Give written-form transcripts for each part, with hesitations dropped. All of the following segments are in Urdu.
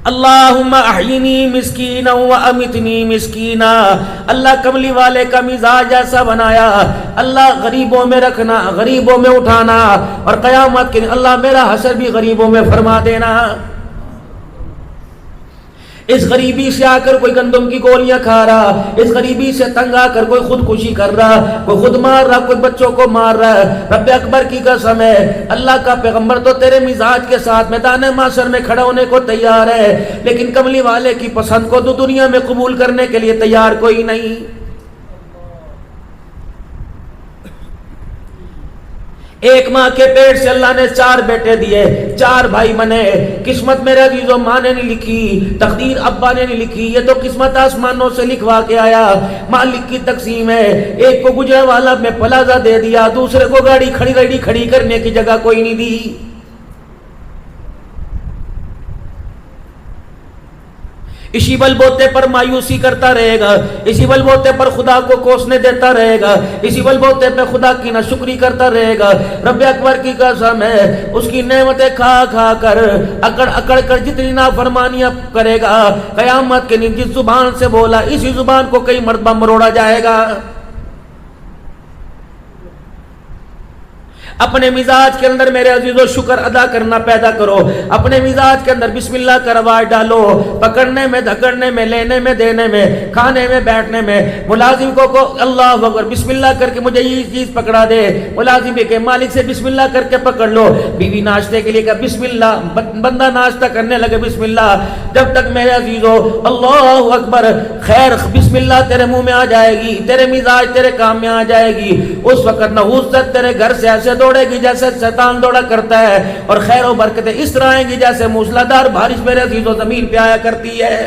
اللہم احینی مسکینا و امیتنی مسکینا، اللہ کملی والے کا مزاج ایسا بنایا، اللہ غریبوں میں رکھنا، غریبوں میں اٹھانا، اور قیامت کے دن اللہ میرا حشر بھی غریبوں میں فرما دینا۔ اس غریبی سے آ کر کوئی گندم کی گولیاں کھا رہا، اس غریبی سے تنگ آ کر کوئی خودکشی کر رہا، کوئی خود مار رہا، کوئی بچوں کو مار رہا ہے، رب اکبر کی قسم ہے اللہ کا پیغمبر تو تیرے مزاج کے ساتھ میدان محشر میں کھڑا ہونے کو تیار ہے، لیکن کملی والے کی پسند کو تو دنیا میں قبول کرنے کے لیے تیار کوئی نہیں۔ ایک ماں کے پیٹ سے اللہ نے 4 بیٹے دیے، 4 بھائی بنے۔ قسمت میرے عزیزوں ماں نے نہیں لکھی، تقدیر ابا نے نہیں لکھی، یہ تو قسمت آسمانوں سے لکھوا کے آیا۔ مالک کی تقسیم ہے، ایک کو گجرانوالہ میں پلازہ دے دیا، دوسرے کو گاڑی کھڑی کرنے کی جگہ کوئی نہیں دی۔ اسی بل بوتے پر مایوسی کرتا رہے گا، اسی بل بوتے پر خدا کو کوسنے دیتا رہے گا، اسی بل بوتے پہ خدا کی ناشکری کرتا رہے گا۔ رب اکبر کی قسم ہے اس کی نعمتیں کھا کھا کر اکڑ کر جتنی نافرمانیاں کرے گا، قیامت کے دن جس زبان سے بولا اسی زبان کو کئی مرتبہ مروڑا جائے گا۔ اپنے مزاج کے اندر میرے عزیزو شکر ادا کرنا پیدا کرو، اپنے مزاج کے اندر بسم اللہ کا رواج ڈالو، پکڑنے میں، دھکڑنے میں، لینے میں، دینے میں، کھانے میں، بیٹھنے میں۔ ملازم کو اللہ اکبر بسم اللہ کر کے مجھے یہ چیز پکڑا دے، ملازم کے مالک سے بسم اللہ کر کے پکڑ لو، بیوی ناشتے کے لیے کہ بسم اللہ، بندہ ناشتہ کرنے لگے بسم اللہ۔ جب تک میرے عزیزو اللہ اکبر خیر بسم اللہ تیرے منہ میں آ جائے گی، تیرے مزاج تیرے کام میں آ جائے گی، اس وقت نحوست تیرے گھر سے ایسے دوڑے گی جیسے شیطان دوڑا کرتا ہے، اور خیر و برکتیں اس طرح آئیں گی جیسے موسلادھار بارش میرے عزیز و زمین پہ آیا کرتی ہے۔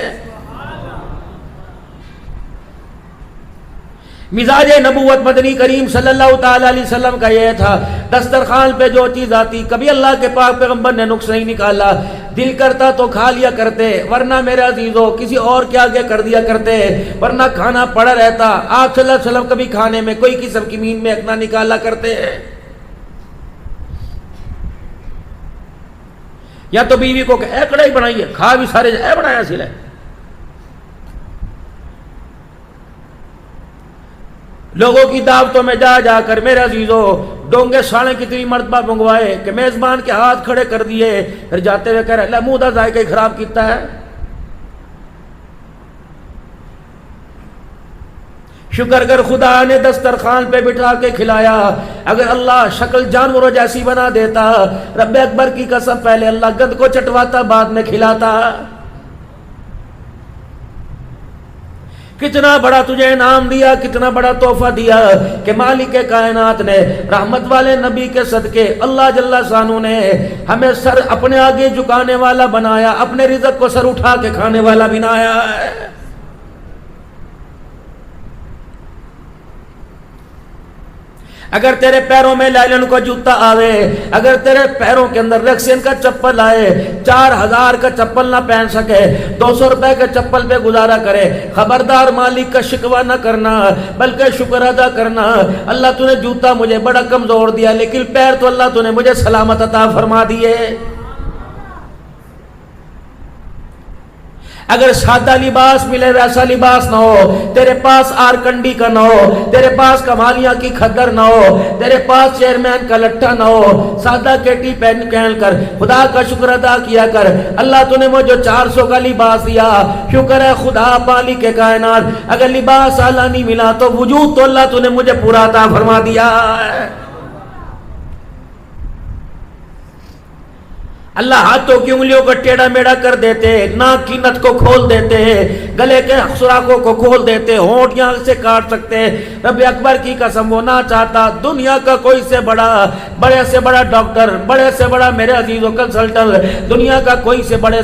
مزاج نبوت مدنی کریم صلی اللہ تعالی علیہ وسلم کا یہ تھا، دسترخوان پہ جو چیز آتی کبھی اللہ کے پاک پیغمبر نے نقص نہیں نکالا، دل کرتا تو کھا لیا کرتے، ورنہ میرے عزیزو کسی اور کے آگے کر دیا کرتے، ورنہ کھانا پڑا رہتا۔ آپ صلی اللہ علیہ وسلم کبھی کھانے میں کوئی قسم کی مین میں نہ نکالا کرتے ہیں۔ یا تو بیوی کو کہ اے کڑھائی بنائی ہے، کھا بھی سارے اے بنایا سلے۔ لوگوں کی دعوتوں میں جا جا کر میرے عزیزو ڈونگے ساڑھے کتنی مرتبہ منگوائے کہ میزبان کے ہاتھ کھڑے کر دیے، پھر جاتے ہوئے کہہ رہے اللہ منہ دا ذائقہ خراب کیتا ہے۔ شکر اگر خدا نے دسترخوان پہ بٹھا کے کھلایا، اگر اللہ شکل جانوروں جیسی بنا دیتا، رب اکبر کی قسم پہلے اللہ گند کو چٹواتا بعد میں کھلاتا۔ کتنا بڑا تجھے انعام دیا، کتنا بڑا تحفہ دیا کہ مالک کائنات نے رحمت والے نبی کے صدقے اللہ جل شانہ نے ہمیں سر اپنے آگے جھکانے والا بنایا، اپنے رزق کو سر اٹھا کے کھانے والا بنایا ہے۔ اگر تیرے پیروں میں لائلن کا جوتا آوے، اگر تیرے پیروں کے اندر ریکسین کا چپل آئے، 4000 کا چپل نہ پہن سکے، 200 روپے کے چپل پہ گزارا کرے، خبردار مالک کا شکوہ نہ کرنا بلکہ شکر ادا کرنا۔ اللہ تو نے جوتا مجھے بڑا کمزور دیا لیکن پیر تو اللہ تو نے مجھے سلامت عطا فرما دیے۔ اگر سادہ لباس ملے ویسا لباس نہ ہو، تیرے پاس آرکنڈی کا نہ ہو، تیرے پاس کمالیاں کی کھدر نہ ہو، تیرے پاس چیئرمین کا لٹھا نہ ہو، سادہ کیٹی پہن کر خدا کا شکر ادا کیا کر۔ اللہ تو نے مجھے 400 کا لباس دیا، شکر ہے خدا مالک کے کائنات۔ اگر لباس اعلیٰ نہیں ملا تو وجود تو اللہ تو نے مجھے پورا عطا فرما دیا ہے۔ اللہ ہاتھوں کی انگلیوں کو ٹیڑھا میڑھا کر دیتے، ناک کی نت کو کھول دیتے، گلے کے سوراخوں کو کھول دیتے، ہونٹ یہاں سے کاٹ سکتے۔ رب اکبر کی قسم وہ نہ چاہتا دنیا کا کوئی سے بڑا ڈاکٹر، بڑے سے بڑا میرے عزیز و کنسلٹنٹ، دنیا کا کوئی سے بڑا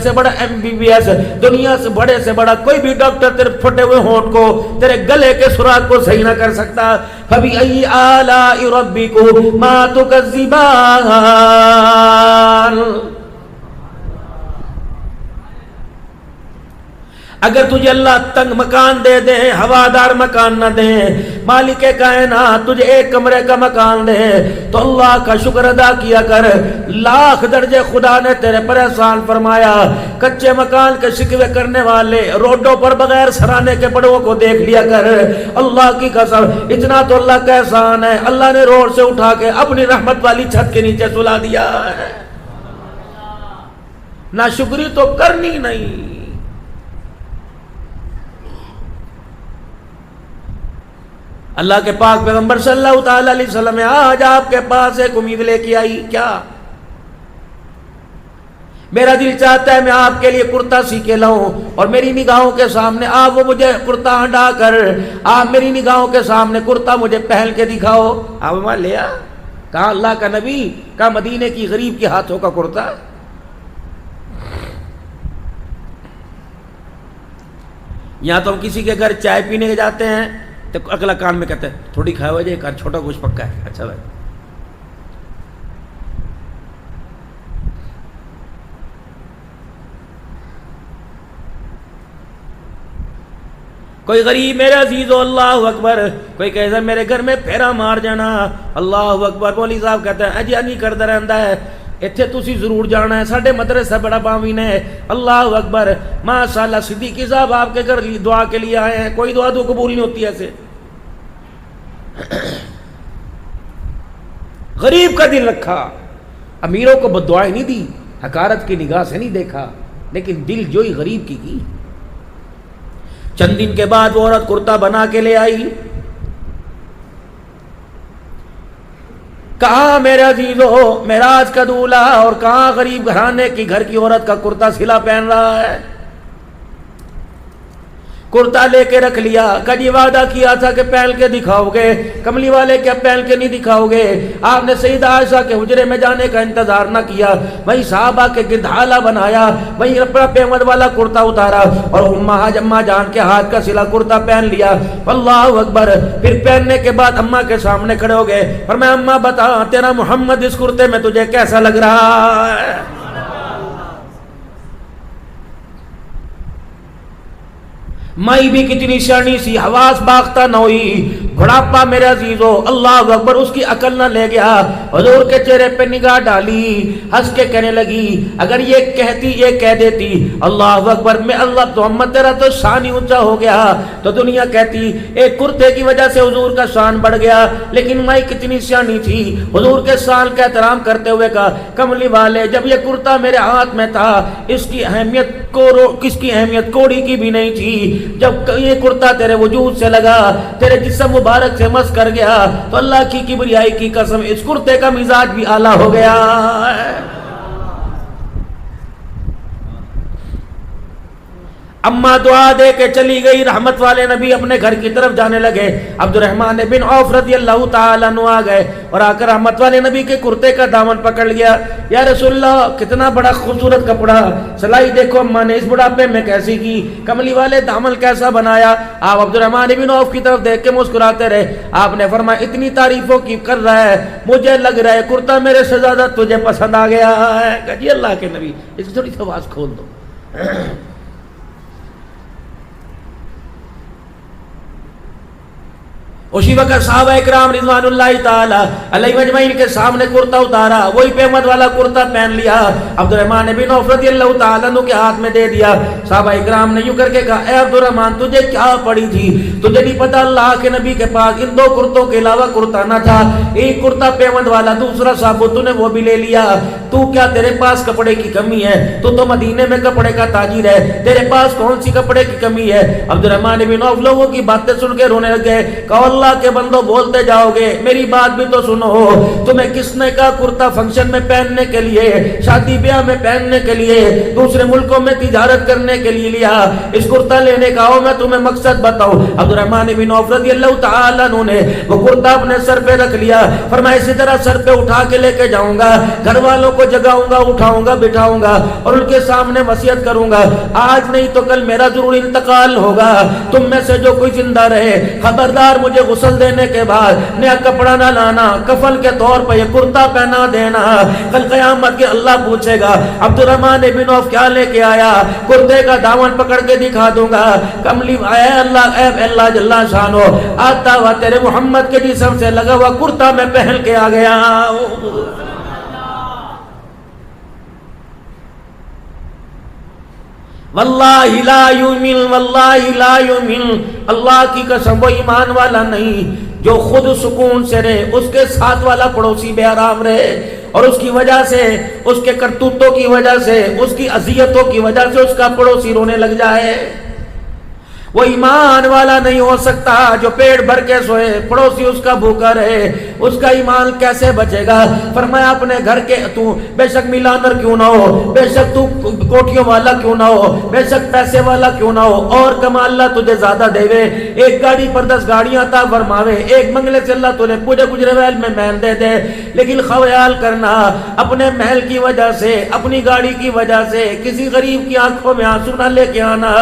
MBBS، دنیا سے بڑے سے بڑا کوئی بھی ڈاکٹر تیرے پھٹے ہوئے ہونٹ کو، تیرے گلے کے سوراخ کو صحیح نہ کر سکتا۔ فَبِأَيِّ آلَاءِ رَبِّكُمَا تُكَذِّبَانِ۔ اگر تجھے اللہ تنگ مکان دے دے، ہوادار مکان نہ دے، مالک کائنات تجھے ایک کمرے کا مکان دے، تو اللہ کا شکر ادا کیا کر۔ لاکھ درجے خدا نے تیرے پر احسان فرمایا۔ کچے مکان کے شکوے کرنے والے روڈوں پر بغیر سرانے کے بڑوں کو دیکھ لیا کر۔ اللہ کی قسم اتنا تو اللہ کا احسان ہے، اللہ نے روڈ سے اٹھا کے اپنی رحمت والی چھت کے نیچے سلا دیا ہے۔ ناشکری تو کرنی نہیں۔ اللہ کے پاک پیغمبر صلی اللہ تعالی علیہ وسلم آج آپ کے پاس ایک امید لے کے آئی، کیا؟ میرا دل چاہتا ہے میں آپ کے لیے کرتا سی کے لاؤں اور میری نگاہوں کے سامنے آپ وہ مجھے کرتا ہٹا کر آپ میری نگاہوں کے سامنے کرتا مجھے پہن کے دکھاؤ۔ آپ وہاں لیا کہا اللہ کا نبی، کہا مدینے کی غریب کے ہاتھوں کا کرتا۔ یہاں تو ہم کسی کے گھر چائے پینے کے جاتے ہیں تو اگلا کان میں کہتے ہیں تھوڑی کھایا ہوا جائے، کان چھوٹا گوشت پکا ہے، اچھا بھائی۔ کوئی غریب میرے عزیزو اللہ اکبر، کوئی کہتا ہے میرے گھر میں پھیرا مار جانا، اللہ اکبر۔ مولوی صاحب کہتے ہیں اجی نہیں کرتا رہتا ہے، اتھے تسی ضرور جانا ہے، ساڈے مدرسہ بڑا باوین ہے، اللہ اکبر۔ ماشاءاللہ صدیقی صاحب آپ کے گھر دعا کے لیے آئے ہیں، کوئی دعا تو قبول نہیں ہوتی ایسے۔ غریب کا دل رکھا، امیروں کو بددعائیں نہیں دی، حقارت کی نگاہ سے نہیں دیکھا، لیکن دل جوئی غریب کی۔ چند دن کے بعد وہ عورت کرتا بنا کے لے آئی، کہاں میرے عزیزو معراج کا دولہا اور کہاں غریب گھرانے کی گھر کی عورت کا کرتا سلا پہن رہا ہے۔ کرتا لے کے رکھ لیا، کبھی وعدہ کیا تھا کہ پہن کے دکھاؤ گے، کملی والے کیا پہن کے نہیں دکھاؤ گے؟ آپ نے سیدہ عائشہ کے حجرے میں جانے کا انتظار نہ کیا، وہیں صحابہ کے گدھالا بنایا، وہیں اپنا پیمد والا کرتا اتارا اور اماں جان کے ہاتھ کا سلا کرتا پہن لیا، اللہ اکبر۔ پھر پہننے کے بعد اماں کے سامنے کھڑے ہو گئے، فرمایا اماں بتا تیرا محمد اس کرتے میں تجھے کیسا لگ رہا ہے؟ مائی بھی کتنی شرنی سی، حواس باختہ نہ ہوئی، بڑھاپا میرے عزیزو اللہ اکبر، اس کی عقل نہ لے گیا۔ حضور کے چہرے پہ نگاہ ڈالی، ہنس کے کہنے لگی اگر یہ کہتی یہ کہہ دیتی اللہ اکبر میں اللہ محمد تیرا تو شان ہی اونچا ہو گیا، تو دنیا کہتی ایک کرتے کی وجہ سے حضور کا شان بڑھ گیا۔ لیکن مائی کتنی شانی تھی، حضور کے شان کا احترام کرتے ہوئے کہا کملی والے جب یہ کرتا میرے ہاتھ میں تھا اس کی اہمیت کوڑی کی بھی نہیں تھی، جب یہ کرتا تیرے وجود سے لگا، تیرے جسم مبارک سے مس کر گیا، تو اللہ کی کبریائی کی قسم اس کرتے کا مزاج بھی اعلیٰ ہو گیا ہے۔ اماں دعا دے کے چلی گئی، رحمت والے نبی اپنے گھر کی طرف جانے لگے۔ عبد الرحمن بن عوف رضی اللہ تعالیٰ عنہ آ گئے اور آ کر رحمت والے نبی کے کرتے کا دامن پکڑ لیا، یا رسول اللہ کتنا بڑا خوبصورت کپڑا، سلائی دیکھو اماں نے اس بڑھاپے میں کیسی کی، کملی والے دامن کیسا بنایا۔ آپ عبد الرحمن بن عوف کی طرف دیکھ کے مسکراتے رہے۔ آپ نے فرمایا اتنی تعریفوں کی کر رہا ہے، مجھے لگ رہا ہے کرتا میرے سے زیادہ تجھے پسند آ گیا ہے۔ کہ جی اللہ کے نبی اس کی تھوڑی سی آواز کھول دو۔ اسی وقت صحابہ اکرام رضوان اللہ تعالی علیہ مجمعین کے سامنے کرتا اتارا، وہی پیمد والا کرتا پہن لیا، عبد الرحمن بن عوف رضی اللہ تعالیٰ عنہ کے ہاتھ میں دے دیا۔ صحابہ اکرام نے یوں کر کے کہا اے عبد الرحمن تجھے کیا پڑی تھی، تجھے نہیں پتا اللہ کے نبی کے پاس ان دو کرتوں کے علاوہ کرتا نہ تھا، ایک کرتا پیمد والا دوسرا صاحب تو نے وہ بھی لے لیا، تو کیا تیرے پاس کپڑے کی کمی ہے؟ تو مدینے میں کپڑے کا تاجر ہے، تیرے پاس کون سی کپڑے کی کمی ہے؟ عبد الرحمن بن عوف لوگوں کی باتیں سن کے رونے لگے، کہا اللہ کے بندوں بولتے جاؤ گے میری بات بھی تو سنو، تمہیں کس نے کہا کرتا فنکشن میں پہننے کے لیے، شادی بیاہ میں پہننے کے لیے، دوسرے ملکوں میں تجارت کرنے کے لیے لیا؟ اس کرتا لینے کا آؤ میں تمہیں مقصد بتاؤں۔ عبد الرحمن بن عوف رضی اللہ تعالیٰ عنہ نے وہ کرتا اپنے سر پہ رکھ لیا، فرمایا اسی طرح سر پہ اٹھا کے لے کے جاؤں گا، گھر والوں کو جگاؤں گا، اٹھاؤں گا، بٹھاؤں گا اور ان کے سامنے وصیت کروں گا آج نہیں تو کل میرا ضرور انتقال ہوگا، تم میں سے جو کوئی زندہ رہے خبردار مجھے غسل دینے کے بعد نیا کپڑا نہ لانا، کفن کے طور پر یہ کرتا پہنا دینا. کل قیامت کے اللہ پوچھے گا عبد الرحمن بن عوف کیا لے کے آیا؟ کرتے کا دامن پکڑ کے دکھا دوں گا. کملی اے اللہ جل شانو، آتا ہوا تیرے محمد کے جسم سے لگا ہوا کرتا میں پہن کے آ گیا. واللہ لا یؤمن، واللہ لا یؤمن، اللہ کی قسم وہ ایمان والا نہیں جو خود سکون سے رہے، اس کے ساتھ والا پڑوسی بے آرام رہے، اور اس کی وجہ سے، اس کے کرتوتوں کی وجہ سے، اس کی اذیتوں کی وجہ سے اس کا پڑوسی رونے لگ جائے. وہ ایمان والا نہیں ہو سکتا جو پیٹ بھر کے سوئے، پڑوسی اس کا بھوکا رہے. اس کا ایمان کیسے بچے گا؟ فرمایا اپنے گھر کے تو بے شک میلانر کیوں نہ ہو، بے شک تو کوٹھیوں والا کیوں نہ ہو، بے شک پیسے والا کیوں نہ ہو، اور کما اللہ تجھے زیادہ دے وے، ایک گاڑی پر 10 گاڑیاں عطا فرماوے، ایک بنگلے سے اللہ تجھے پورے گجرے محل میں محل دے دے، لیکن خیال کرنا اپنے محل کی وجہ سے، اپنی گاڑی کی وجہ سے کسی غریب کی آنکھوں میں آنسو نہ لے کے آنا.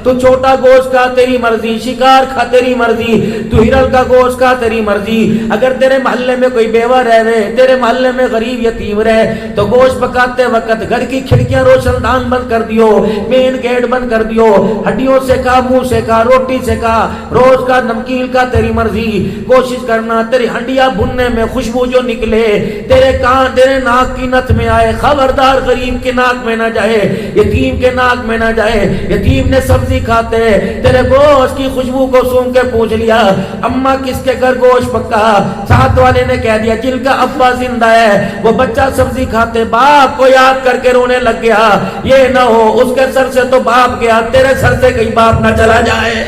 تو چھوٹا گوشت کا تیری مرضی، شکار کھا تیری مرضی، تو ہرن کا گوشت کا تیری مرضی. اگر تیرے محلے میں کوئی بیوہ رہے، تیرے محلے میں غریب یتیم رہے، تو گوشت پکاتے وقت گھر کی کھڑکیاں روشن دان بند کر دیو، مین گیٹ بند کر دیو، ہڈیوں سے کھا، منہ سے کھا، روٹی سے کھا، روز کا نمکین کا تیری مرضی. کوشش کرنا تیری ہڈیاں بھننے میں خوشبو جو نکلے تیرے کان، تیرے ناک کی نت میں آئے، خبردار غریب کے ناک میں نہ جائے، یتیم کے ناک میں نہ جائے. یتیم نے سبزی کھاتے تیرے گوشت کی خوشبو کو سونگ کے پوچھ لیا اماں کس کے گھر گوشت پکا؟ ساتھ والے نے کہہ دیا جن کا ابا زندہ ہے. وہ بچہ سبزی کھاتے باپ کو یاد کر کے رونے لگ گیا. یہ نہ ہو اس کے سر سے تو باپ گیا، تیرے سر سے کہیں باپ نہ چلا جائے.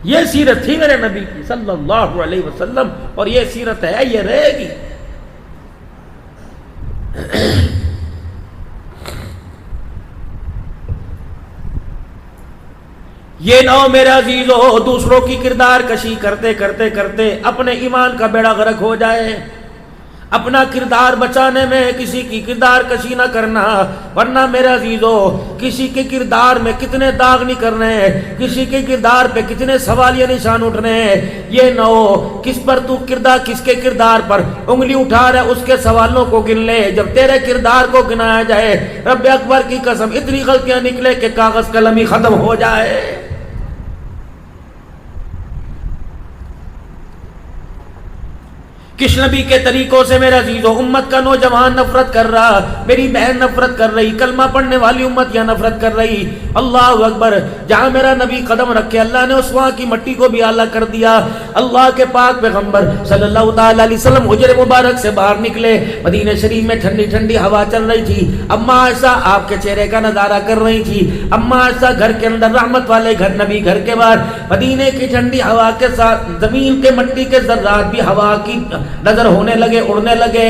یہ سیرت تھی میرے نبی کی صلی اللہ علیہ وسلم، اور یہ سیرت ہے، یہ رہے گی. یہ نہ ہو میرے عزیزو دوسروں کی کردار کشی کرتے کرتے کرتے اپنے ایمان کا بیڑا غرق ہو جائے. اپنا کردار بچانے میں کسی کی کردار کشی نہ کرنا، ورنہ میرے عزیزو کسی کے کردار میں کتنے داغ نہیں کرنے، کسی کے کردار پہ کتنے سوالیہ نشان اٹھنے. یہ نہ ہو کس پر تو کردار، کس کے کردار پر انگلی اٹھا رہے اس کے سوالوں کو گن لے. جب تیرے کردار کو گنایا جائے رب اکبر کی قسم اتنی غلطیاں نکلے کہ کاغذ قلم ہی ختم ہو جائے. کس نبی کے طریقوں سے میرے عزیزو امت کا نوجوان نفرت کر رہا، میری بہن نفرت کر رہی، کلمہ پڑھنے والی امت یا نفرت کر رہی. اللہ اکبر. جہاں میرا نبی قدم رکھے اللہ نے اس وہاں کی مٹی کو بھی اعلیٰ کر دیا. اللہ کے پاک پیغمبر صلی اللہ تعالی علیہ وسلم حجر مبارک سے باہر نکلے، مدینہ شریف میں ٹھنڈی ٹھنڈی ہوا چل رہی تھی. اما عائشہ آپ کے چہرے کا نظارہ کر رہی تھی. اما عائشہ گھر کے اندر، رحمت والے گھر، نبی گھر کے باہر، مدینے کی ٹھنڈی ہوا کے ساتھ زمین کے مٹی کے ذرات بھی ہوا کی نظر ہونے لگے، اڑنے لگے.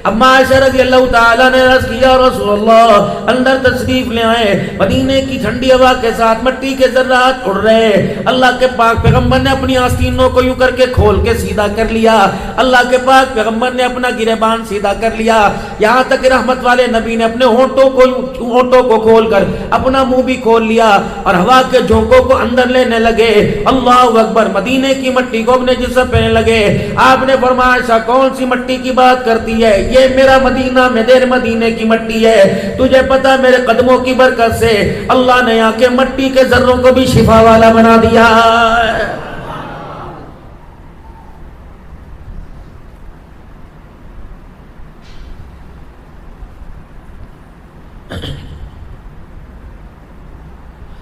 اما عائشہ رضی اللہ تعالیٰ نے عرض کیا رسول اللہ اندر تشریف لے آئے، مدینے کی ٹھنڈی ہوا کے ساتھ مٹی کے ذرات اڑ رہے. اللہ کے پاک پیغمبر نے اپنی آستینوں کو یوں کر کے کھول کے سیدھا کر لیا. اللہ کے پاک پیغمبر نے اپنا گریبان سیدھا کر لیا. یہاں تک کہ رحمت والے نبی نے اپنے ہونٹوں کو کھول کر اپنا منہ بھی کھول لیا اور ہوا کے جھونکوں کو اندر لینے لگے. اللہ اکبر. مدینے کی مٹی کو اپنے جسم پہنے لگے. آپ نے فرمایا کون سی مٹی کی بات کرتی ہے؟ یہ میرا مدینہ میں دیر مدینے کی مٹی ہے. تجھے پتا میرے قدموں کی برکت سے اللہ نے یہاں کے مٹی کے ذروں کو بھی شفا والا بنا دیا.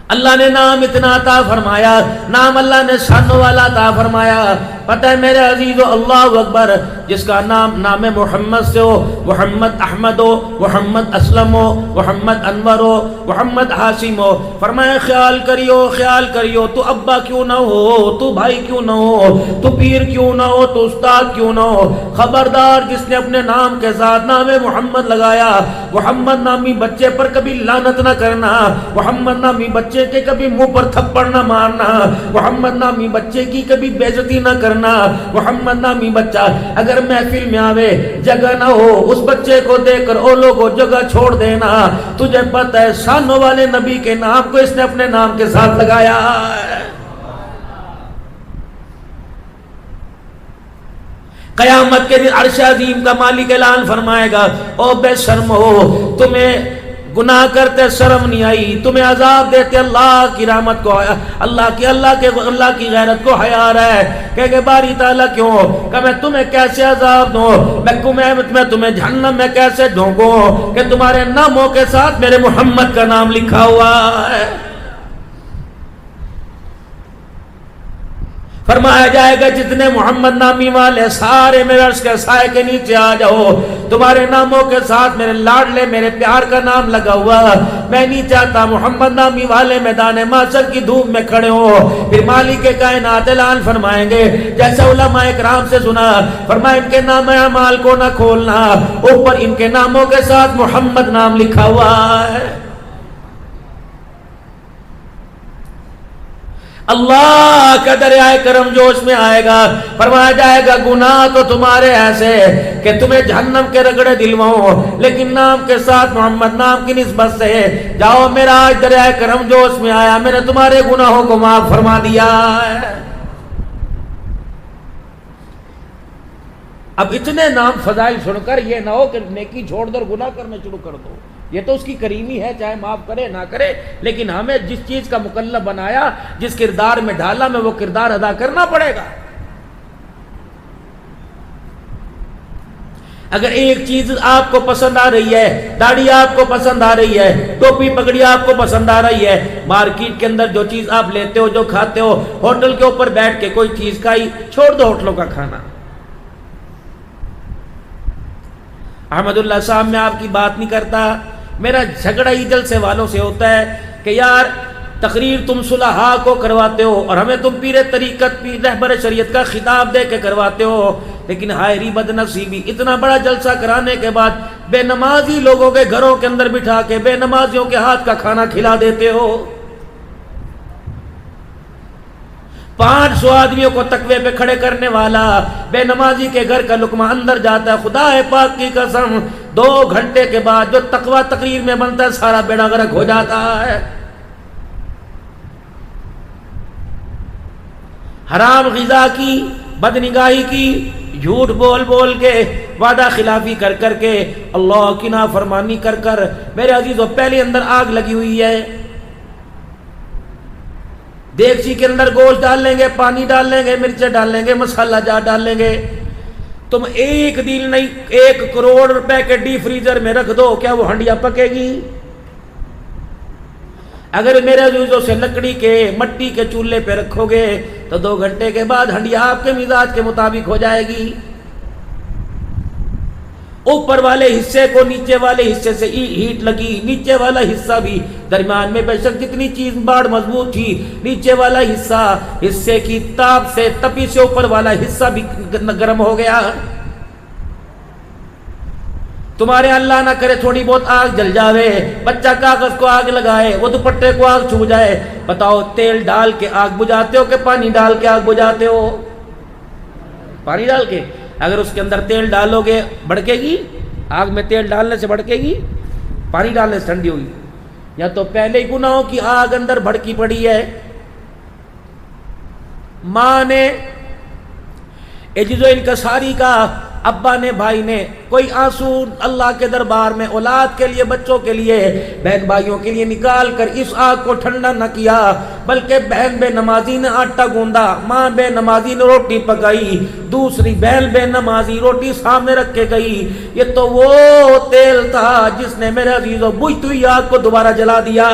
اللہ نے نام اتنا عطا فرمایا، نام اللہ نے شان والا عطا فرمایا. پتہ ہے میرے عزیزو اللہ اکبر، جس کا نام محمد سے ہو، محمد احمد ہو، محمد اسلم ہو، محمد انور ہو، محمد حاشم ہو، فرمایا خیال کریو تو ابا کیوں نہ ہو، تو بھائی کیوں نہ ہو، تو پیر کیوں نہ ہو، تو استاد کیوں نہ ہو، خبردار جس نے اپنے نام کے ساتھ نام محمد لگایا، محمد نامی بچے پر کبھی لعنت نہ کرنا، محمد نامی بچے کے کبھی منہ پر تھپڑ نہ مارنا، محمد نامی بچے کی کبھی بے عزتی نہ کرنا. کرنا محمد نامی بچہ اگر محفل میں آوے جگہ نہ ہو اس بچے کو دیکھ کر او لوگوں جگہ چھوڑ دینا، تجھے پتہ ہے شانوں والے نبی کے نام کو اس نے اپنے نام کے ساتھ لگایا ہے۔ قیامت کے دن عرش عظیم کا مالک اعلان فرمائے گا، او بے شرم ہو، تمہیں گناہ کرتے شرم نہیں آئی، تمہیں عذاب دیتے اللہ کی رحمت کو اللہ کی غیرت کو حیا آ رہا ہے، کہ باری تعالیٰ کیوں کہ میں تمہیں کیسے عذاب دوں، میں تمہیں جہنم میں کیسے ڈھونکوں کہ تمہارے ناموں کے ساتھ میرے محمد کا نام لکھا ہوا ہے۔ فرمایا جائے گا جتنے محمد نامی والے سارے میرے عرش کے سائے کے نیچے آ جاؤ، تمہارے ناموں کے ساتھ میرے لاڈلے میرے پیار کا نام لگا ہوا، میں نہیں چاہتا محمد نامی والے میدان محشر کی دھوپ میں کھڑے ہوں۔ پھر مالک کائنات اعلان فرمائیں گے جیسے علماء کرام سے سنا، فرمایا ان کے نام اعمال کو نہ کھولنا، اوپر ان کے ناموں کے ساتھ محمد نام لکھا ہوا ہے۔ اللہ کا دریائے کرم جوش میں آئے گا، فرمایا جائے گا گناہ تو تمہارے ایسے کہ تمہیں جہنم کے رگڑے دلواؤں، لیکن نام کے ساتھ محمد نام کی نسبت سے جاؤ میرا آج دریائے کرم جوش میں آیا، میں نے تمہارے گناہوں کو معاف فرما دیا ہے۔ اب اتنے نام فضائل سن کر یہ نہ ہو کہ نیکی چھوڑ دو اور گناہ کرنا شروع کر دو، یہ تو اس کی کریمی ہے، چاہے معاف کرے نہ کرے، لیکن ہمیں جس چیز کا مکلف بنایا، جس کردار میں ڈالا، میں وہ کردار ادا کرنا پڑے گا۔ اگر ایک چیز آپ کو پسند آ رہی ہے، داڑھی آپ کو پسند آ رہی ہے، ٹوپی پگڑی آپ کو پسند آ رہی ہے، مارکیٹ کے اندر جو چیز آپ لیتے ہو جو کھاتے ہو، ہوٹل کے اوپر بیٹھ کے کوئی چیز کھائی، چھوڑ دو ہوٹلوں کا کھانا۔ احمد اللہ صاحب میں آپ کی بات نہیں کرتا، میرا جھگڑا ہی جلسے والوں سے ہوتا ہے کہ یار تقریر تم صلحاء کو کرواتے ہو اور ہمیں تم پیر طریقت پیر رہبر شریعت کا خطاب دے کے کرواتے ہو، لیکن ہائری بد نصیبی اتنا بڑا جلسہ کرانے کے بعد بے نمازی لوگوں کے گھروں کے اندر بٹھا کے بے نمازیوں کے ہاتھ کا کھانا کھلا دیتے ہو۔ 500 آدمیوں کو تقوی پہ کھڑے کرنے والا بے نمازی کے گھر کا لقمہ اندر جاتا ہے، خدا پاک کی قسم 2 گھنٹے کے بعد جو تقوی تقریر میں بنتا ہے سارا بیڑا غرق ہو جاتا ہے۔ حرام غذا کی، بدنگاہی کی، جھوٹ بول بول کے، وعدہ خلافی کر کر کے، اللہ کی نافرمانی کر کر، میرے عزیزوں پہلے اندر آگ لگی ہوئی ہے، دیگچی کے اندر گوشت ڈال لیں گے، پانی ڈال لیں گے، مرچیں ڈال لیں گے، مسالہ جات ڈال لیں گے، تم ایک دن نہیں 1 کروڑ روپے کے ڈی فریزر میں رکھ دو، کیا وہ ہنڈیا پکے گی؟ اگر میرے عزیزوں سے لکڑی کے مٹی کے چولہے پہ رکھو گے تو 2 گھنٹے کے بعد ہنڈیا آپ کے مزاج کے مطابق ہو جائے گی۔ اوپر والے حصے کو نیچے والے حصے سے ہیٹ لگی، نیچے والا حصہ بھی درمیان میں بے شک جتنی چیز باڑ مضبوط تھی، نیچے والا حصے کی تاپ سے تپی سے اوپر والا حصہ بھی گرم ہو گیا۔ تمہارے اللہ نہ کرے تھوڑی بہت آگ جل جاوے، بچہ کاغذ کو آگ لگائے، وہ دوپٹے کو آگ چھو جائے، بتاؤ تیل ڈال کے آگ بجھاتے ہو کہ پانی ڈال کے آگ بجھاتے ہو؟ پانی ڈال کے۔ اگر اس کے اندر تیل ڈالو گے بھڑکے گی؟ آگ میں تیل ڈالنے سے بھڑکے گی؟ پانی ڈالنے سے ٹھنڈی ہوگی؟ یا تو پہلے ہی گناہوں کی آگ اندر بھڑکی پڑی ہے۔ ماں نے عجز و انکساری کا، ابا نے، بھائی نے، کوئی آنسو اللہ کے دربار میں اولاد کے لیے، بچوں کے لیے، بہن بھائیوں کے لیے نکال کر اس آگ کو ٹھنڈا نہ کیا، بلکہ بہن بے نمازی نے آٹا گوندا، ماں بے نمازی نے روٹی پکائی، دوسری بہن بے نمازی روٹی سامنے رکھ کے گئی۔ یہ تو وہ تیل تھا جس نے میرے عزیزوں بجھتی ہوئی آگ کو دوبارہ جلا دیا۔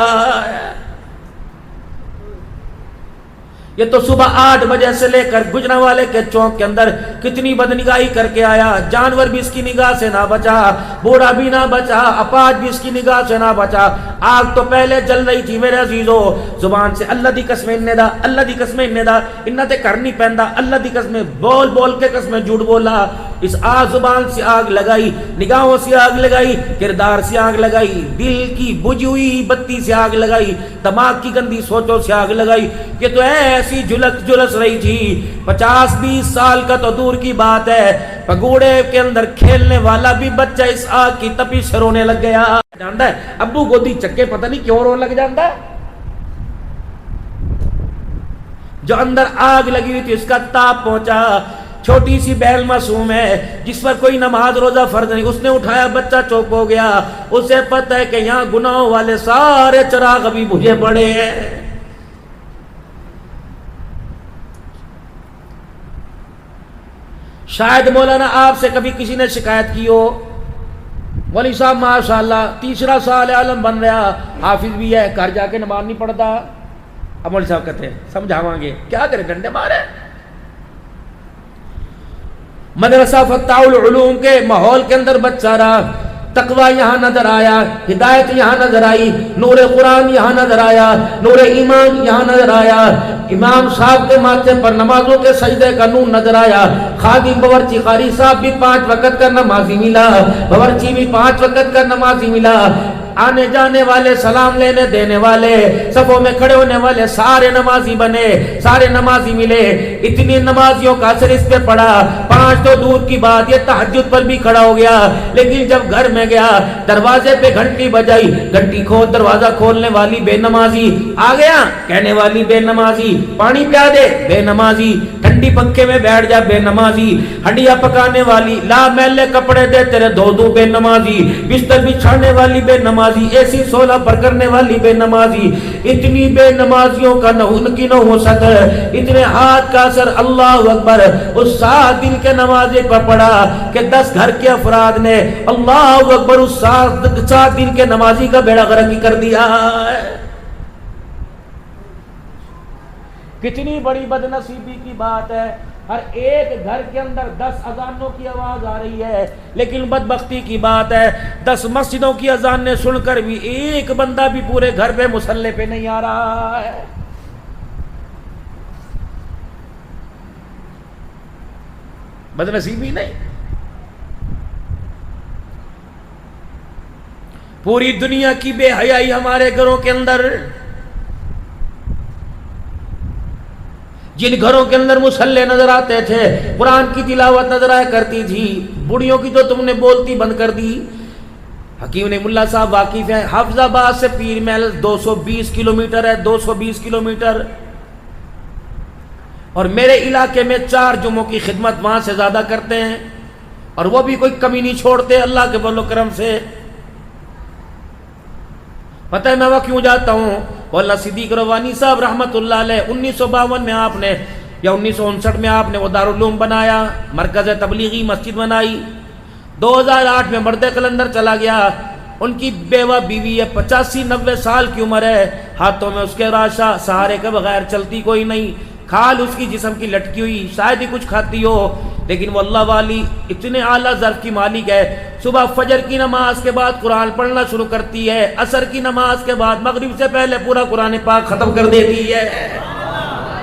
یہ تو صبح 8 بجے سے لے کر گجرانوالے کے چوک کے اندر کتنی بدنگاہی کر کے آیا، جانور بھی اس کی نگاہ سے نہ بچا، بوڑھا بھی نہ بچا، اپاہج بھی اس کی نگاہ سے نہ بچا۔ آگ تو پہلے جل رہی تھی میرے عزیزو، زبان سے اللہ دی قسم اننے دا، اللہ دی قسم اننے دا، انہ تے کرنی پہندا، اللہ دی قسم بول بول کے قسم جھوٹ بولا۔ اس آگ زبان سے آگ لگائی، نگاہوں سے آگ لگائی، کردار سے آگ لگائی، دل کی بجھی ہوئی بتی سے آگ لگائی، دماغ کی گندی سوچوں سے آگ لگائی۔ یہ تو ایسے ایسی جلس رہی تھی 50-20 سال کا تو دور کی بات ہے، پگوڑے کے اندر کھیلنے والا بھی بچہ اس آگ کی تپش سے رونے لگ گیا. جانتا ہے ابو گودی چکے پتہ نہیں کیوں رونے لگ جانتا ہے. جو اندر آگ لگی ہوئی تھی اس کا تاپ پہنچا. چھوٹی سی بہل معصوم ہے جس پر کوئی نماز روزہ فرض نہیں، اس نے اٹھایا، بچہ چوپ ہو گیا. اسے پتہ ہے کہ یہاں گناہوں والے سارے چراغ ابھی بجھے پڑے ہیں. شاید مولانا آپ سے کبھی کسی نے شکایت کی ہو، ولی صاحب ماشاءاللہ 3 سال عالم بن رہا، حافظ بھی ہے، گھر جا کے نماز نہیں پڑھتا. اب مولوی صاحب کہتے ہیں سمجھاواں گے، کیا کرے، ڈنڈے مارے. مدرسہ فتح العلوم کے ماحول کے اندر بچہ رہا، تقوی یہاں نظر آیا، ہدایت یہاں نظر آئی، نور قرآن یہاں نظر آیا، نور ایمان یہاں نظر آیا. امام صاحب کے ماتھے پر نمازوں کے سجدے کا نور نظر آیا. خادم باورچی قاری صاحب بھی 5 وقت کا نمازی ملا، باورچی بھی 5 وقت کا نمازی ملا. آنے جانے والے، سلام لینے دینے والے، صفوں میں کھڑے ہونے والے سارے نمازی بنے، سارے نمازی ملے. اتنی نمازیوں کا اثر اس پہ پڑا. 5 تو دور کی بات، یہ تہجد پر بھی کھڑا ہو گیا. لیکن جب گھر میں گیا، دروازے پہ گھنٹی بجائی، گھنٹی کھول، دروازہ کھولنے والی بے نمازی آ گیا، کہنے والی بے نمازی، پانی پیا دے بے نمازی، ٹھنڈی پنکھے میں بیٹھ جا بے نمازی، ہنڈیا پکانے والی، لا میلے کپڑے دے تیرے دھو دوں بے نمازی، بستر بچھانے والی بے نمازی، ایسی سولہ پر کرنے والی بے نمازی. اتنی بے نمازیوں کا ان کی نحوست، اتنے ہاتھ کا اثر، اللہ اکبر، اس 7 دن کے نمازے پر پڑا کہ 10 گھر کے افراد نے اللہ اکبر اس 7 دن کے نمازی کا بیڑا غرق کر دیا. کتنی بڑی بدنصیبی کی بات ہے. ہر ایک گھر کے اندر 10 اذانوں کی آواز آ رہی ہے، لیکن بدبختی کی بات ہے 10 مسجدوں کی اذانیں سن کر بھی ایک بندہ بھی پورے گھر پہ مصلی پہ نہیں آ رہا ہے. بدنصیبی نہیں، پوری دنیا کی بے حیائی ہمارے گھروں کے اندر. جن گھروں کے اندر مصلی نظر آتے تھے، قرآن کی تلاوت نظر آیا کرتی تھی، بڑیوں کی تو تم نے بولتی بند کر دی. حکیم نے ملا صاحب واقف ہیں، حافظ آباد سے پیر محل 220 کلومیٹر ہے، 220 کلومیٹر. اور میرے علاقے میں 4 جمعوں کی خدمت وہاں سے زیادہ کرتے ہیں، اور وہ بھی کوئی کمی نہیں چھوڑتے اللہ کے فضل و کرم سے. پتہ ہے میں وہ کیوں جاتا ہوں؟ مولانا صدیق روانی صاحب رحمت اللہ علیہ 1952 میں آپ نے یا 1959 میں آپ نے وہ دارالعلوم بنایا، مرکز تبلیغی مسجد بنائی. 2008 میں مرد قلندر چلا گیا. ان کی بیوہ بیوی ہے، 85-90 سال کی عمر ہے، ہاتھوں میں اس کے راشا، سہارے کے بغیر چلتی کوئی نہیں، کھال اس کی جسم کی لٹکی ہوئی، شاید ہی کچھ کھاتی ہو. لیکن وہ اللہ والی اتنے اعلیٰ ظرف کی مالک ہے. صبح فجر کی نماز کے بعد قرآن پڑھنا شروع کرتی ہے، عصر کی نماز کے بعد مغرب سے پہلے پورا قرآن پاک ختم کر دیتی ہے.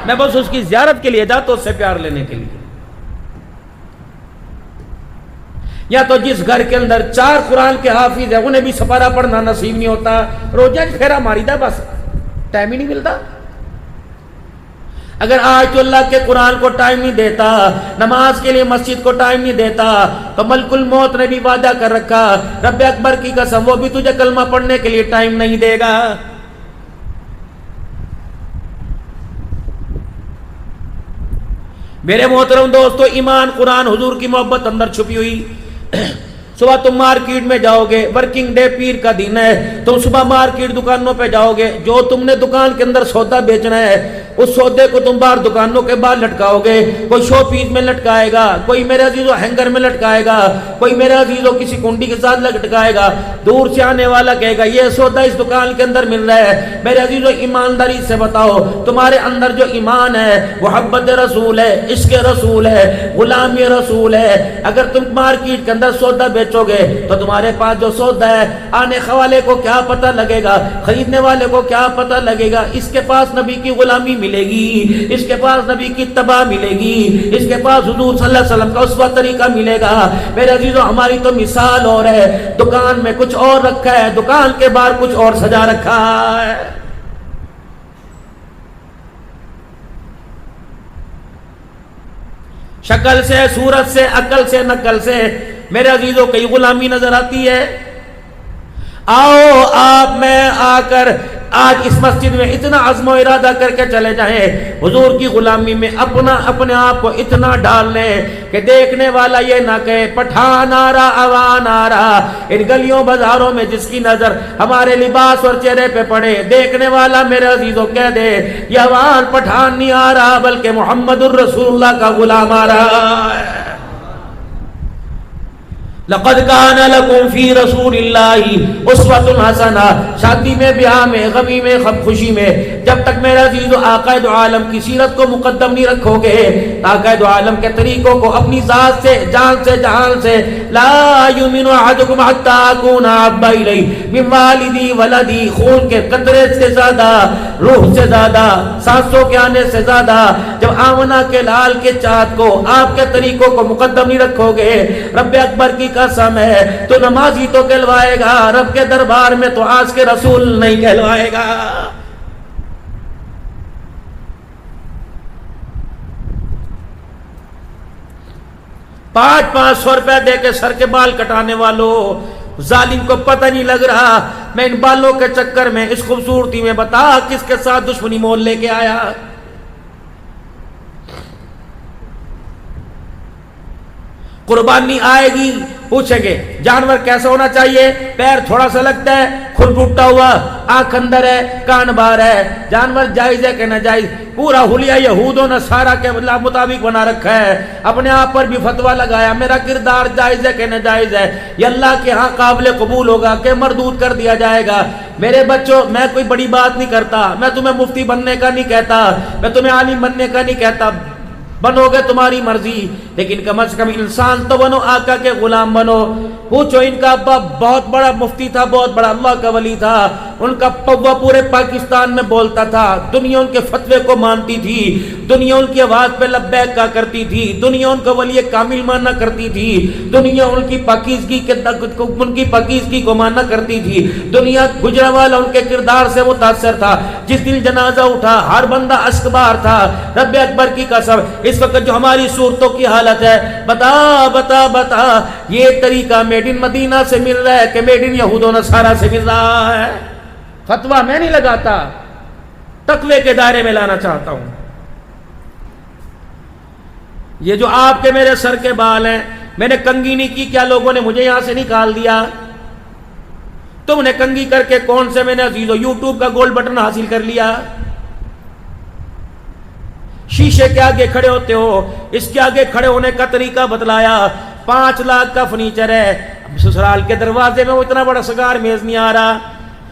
میں بس اس کی زیارت کے لیے جاتا ہوں، اس سے پیار لینے کے لیے. یا تو جس گھر کے اندر 4 قرآن کے حافظ ہیں انہیں بھی سپارہ پڑھنا نصیب نہیں ہوتا، روزہ پھیرا ماری دا، بس ٹائم ہی نہیں ملتا. اگر آج تو اللہ کے قرآن کو ٹائم نہیں دیتا، نماز کے لیے مسجد کو ٹائم نہیں دیتا، تو ملک الموت نے بھی وعدہ کر رکھا، رب اکبر کی قسم وہ بھی تجھے کلمہ پڑھنے کے لیے ٹائم نہیں دے گا. میرے محترم دوستو، ایمان، قرآن، حضور کی محبت اندر چھپی ہوئی. صبح تم مارکیٹ میں جاؤ گے، ورکنگ ڈے پیر کا دن ہے، تم صبح مارکیٹ دکانوں پہ جاؤ گے، جو تم نے دکان کے اندر سودا بیچنا ہے اس سودے کو تم باہر دکانوں کے باہر لٹکاؤ گے. کوئی شو پیس میں لٹکائے گا، کوئی میرے عزیزو ہینگر میں لٹکائے گا، کوئی میرے عزیزو کسی کنڈی کے ساتھ لٹکائے گا. دور سے آنے والا کہے گا یہ سودا اس دکان کے اندر مل رہا ہے. میرے عزیزو ایمانداری سے بتاؤ، تمہارے اندر جو ایمان ہے، محبت رسول ہے، عشق رسول ہے، غلامی رسول ہے. اگر تم مارکیٹ کے اندر سودا بیچو گے تو تمہارے پاس جو سودا ہے، آنے والے کو کیا پتہ لگے گا، خریدنے والے کو کیا پتہ لگے گا، اس کے پاس نبی کی غلامی ملے گی، اس کے پاس نبی کی اتباع ملے گی، اس کے پاس حضور صلی اللہ علیہ وسلم کا اسوہ طریقہ ملے گا. میرے عزیزو، ہماری تو مثال اور ہے، دکان میں کچھ اور رکھا ہے، دکان کے باہر کچھ اور سجا رکھا ہے. شکل سے، صورت سے، عقل سے، نقل سے میرے عزیزوں کئی غلامی نظر آتی ہے. آؤ آپ میں آ کر آج اس مسجد میں اتنا عزم و ارادہ کر کے چلے جائیں حضور کی غلامی میں اپنے آپ کو اتنا ڈال لیں کہ دیکھنے والا یہ نہ کہے پٹھان آ رہا، عوان آ رہا. ان گلیوں بازاروں میں جس کی نظر ہمارے لباس اور چہرے پہ پڑے، دیکھنے والا میرے عزیزوں کہہ دے یہ عوان پٹھان نہیں آ رہا بلکہ محمد الرسول اللہ کا غلام آ رہا ہے. لقد کان لکم فی رسول اللہ اسوۃ حسنہ. شادی میں، بیاہ میں، غمی میں، خوشی میں جب تک میرا عزیز آقا دو عالم کی سیرت کو مقدم نہیں رکھو گے، آقا دو عالم کے طریقوں کو اپنی ذات سے، جان سے، جہان سے، لا یؤمن احدکم حتی اکون احب الیہ من والدی ولدی، خون کے قطرے سے زیادہ، روح سے زیادہ، سانسوں کے آنے سے زیادہ جب آمنہ کے لال کے چاہت کو، آپ کے طریقوں کو مقدم نہیں رکھو گے، رب اکبر کی قسم ہے تو نمازی تو کہلوائے گا، رب کے دربار میں تو آج کے رسول نہیں کہلوائے گا. 500 روپے دے کے سر کے بال کٹانے والوں، ظالم کو پتہ نہیں لگ رہا میں ان بالوں کے چکر میں، اس خوبصورتی میں، بتا کس کے ساتھ دشمنی مول لے کے آیا. قربانی آئے گی، پوچھیں گے جانور کیسا ہونا چاہیے؟ پیر تھوڑا سا لگتا ہے، کھل ٹوٹا ہوا، آنکھ اندر ہے، کان باہر ہے. جانور جائز ہے کہ ناجائز؟ پورا حلیہ یہود و نصارہ کے مطابق بنا رکھا ہے. اپنے آپ پر بھی فتویٰ لگایا میرا کردار جائز ہے کہ ناجائز ہے، یہ اللہ کے ہاں قابل قبول ہوگا کہ مردود کر دیا جائے گا. میرے بچوں، میں کوئی بڑی بات نہیں کرتا، میں تمہیں مفتی بننے کا نہیں کہتا، میں تمہیں عالم بننے کا نہیں کہتا، بنو گے تمہاری مرضی، لیکن کم از کم انسان تو بنو، آقا کے غلام بنو. پوچھو ان کا ابا بہت بڑا مفتی تھا، بہت بڑا اللہ کا ولی تھا، ان کا پوا پورے پاکستان میں بولتا تھا، دنیا ان کے فتوے کو مانتی تھی، دنیا ان کی آواز پہ لبیک کہا کرتی تھی، دنیا ان کو ولی کامل مانا کرتی تھی، دنیا ان کی پاکیزگی کو مانا کرتی تھی، دنیا گجرانوالہ ان کے کردار سے متاثر تھا. جس دن جنازہ اٹھا ہر بندہ اشکبار تھا. رب اکبر کی قسم اس وقت جو ہماری صورتوں کی حالت ہے، بتا بتا بتا یہ طریقہ میڈ ان مدینہ سے مل رہا ہے کہ میڈ ان یہود و نصارہ سے مل رہا ہے؟ فتویٰ میں نہیں لگاتا، تقوی کے دائرے میں لانا چاہتا ہوں. یہ جو آپ کے میرے سر کے بال ہیں، میں نے کنگھی نہیں کی، کیا لوگوں نے مجھے یہاں سے نکال دیا؟ تم نے کنگھی کر کے کون سے میں نے عزیزو یوٹیوب کا گولڈ بٹن حاصل کر لیا؟ شیشے کے آگے کھڑے ہوتے ہو، اس کے آگے کھڑے ہونے کا طریقہ بتلایا. 5 لاکھ کا فرنیچر ہے، سسرال کے دروازے میں وہ اتنا بڑا سگار میز نہیں آ رہا.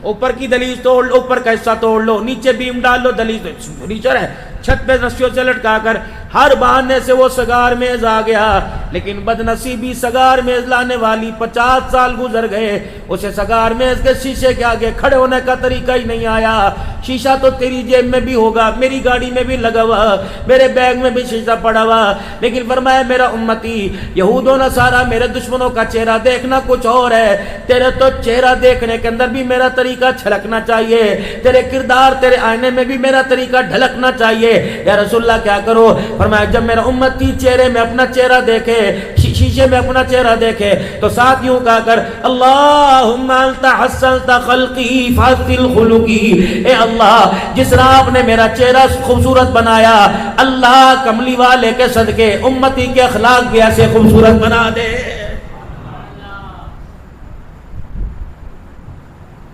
اوپر کی دلیز توڑ لو، اوپر کا حصہ توڑ لو، نیچے بیم ڈال لو، دلیز فرنیچر ہے، چھت پہ رسیوں سے لٹکا کر ہر بہانے سے وہ سگار میز آ گیا. لیکن بدنصیبی سگار میز لانے والی 50 سال گزر گئے، اسے سگار میز کے شیشے کے آگے کھڑے ہونے کا طریقہ ہی نہیں آیا. شیشہ تو تیری جیب میں بھی ہوگا، میری گاڑی میں بھی لگا ہوا، میرے بیگ میں بھی شیشہ پڑا ہوا، لیکن فرمایا میرا امتی یہود و نصارہ میرے دشمنوں کا چہرہ دیکھنا کچھ اور ہے، تیرے تو چہرہ دیکھنے کے اندر بھی میرا طریقہ چھلکنا چاہیے، تیرے کردار، تیرے آئینے میں بھی میرا طریقہ ڈھلکنا چاہیے. یا رسول اللہ کیا کرو؟ فرمایا جب میرا امتی چہرے میں اپنا چہرہ دیکھے، شیشے میں اپنا چہرہ دیکھے تو ساتھ یوں کہا کر اللہم انت حسنت خلقی فحسن خلقی، اے اللہ جس رب نے میرا چہرہ خوبصورت بنایا، اللہ کملی والے کے صدقے امتی کے اخلاق بھی ایسے خوبصورت بنا دے.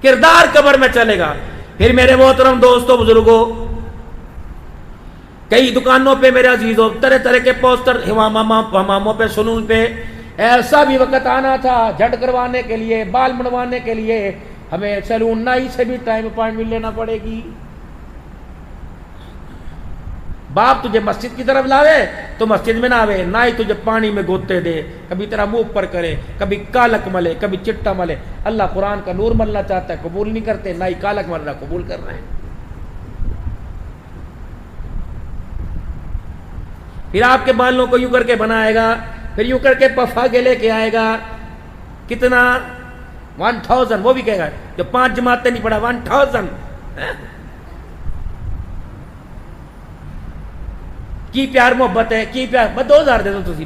کردار قبر میں چلے گا. پھر میرے محترم دوستوں، بزرگوں، کئی دکانوں پہ میرے عزیزوں طرح طرح کے پوسٹر، ہماموں پہ، سنون پہ. ایسا بھی وقت آنا تھا جھٹ کروانے کے لیے، بال منڈوانے کے لیے ہمیں سیلون نائی سے بھی ٹائم اپائنٹمنٹ لینا پڑے گی. باپ تجھے مسجد کی طرف لاوے تو مسجد میں نہ آوے، نائی تجھے پانی میں گوتے دے، کبھی تیرا منہ پر کرے، کبھی کالک ملے، کبھی چٹا ملے. اللہ قرآن کا نور ملنا چاہتا ہے، قبول نہیں کرتے، نائی کالک مل رہا قبول کر رہے ہیں. پھر آپ کے بالوں کو یوں کر کے بنائے گا، پھر یوں کر کے پفا کے لے کے آئے گا. کتنا؟ 1000. وہ بھی کہے گا جو 5 جماعتیں نہیں پڑھا 1000. کی پیار محبت ہے کی پیار بس 2000 دے دو تسی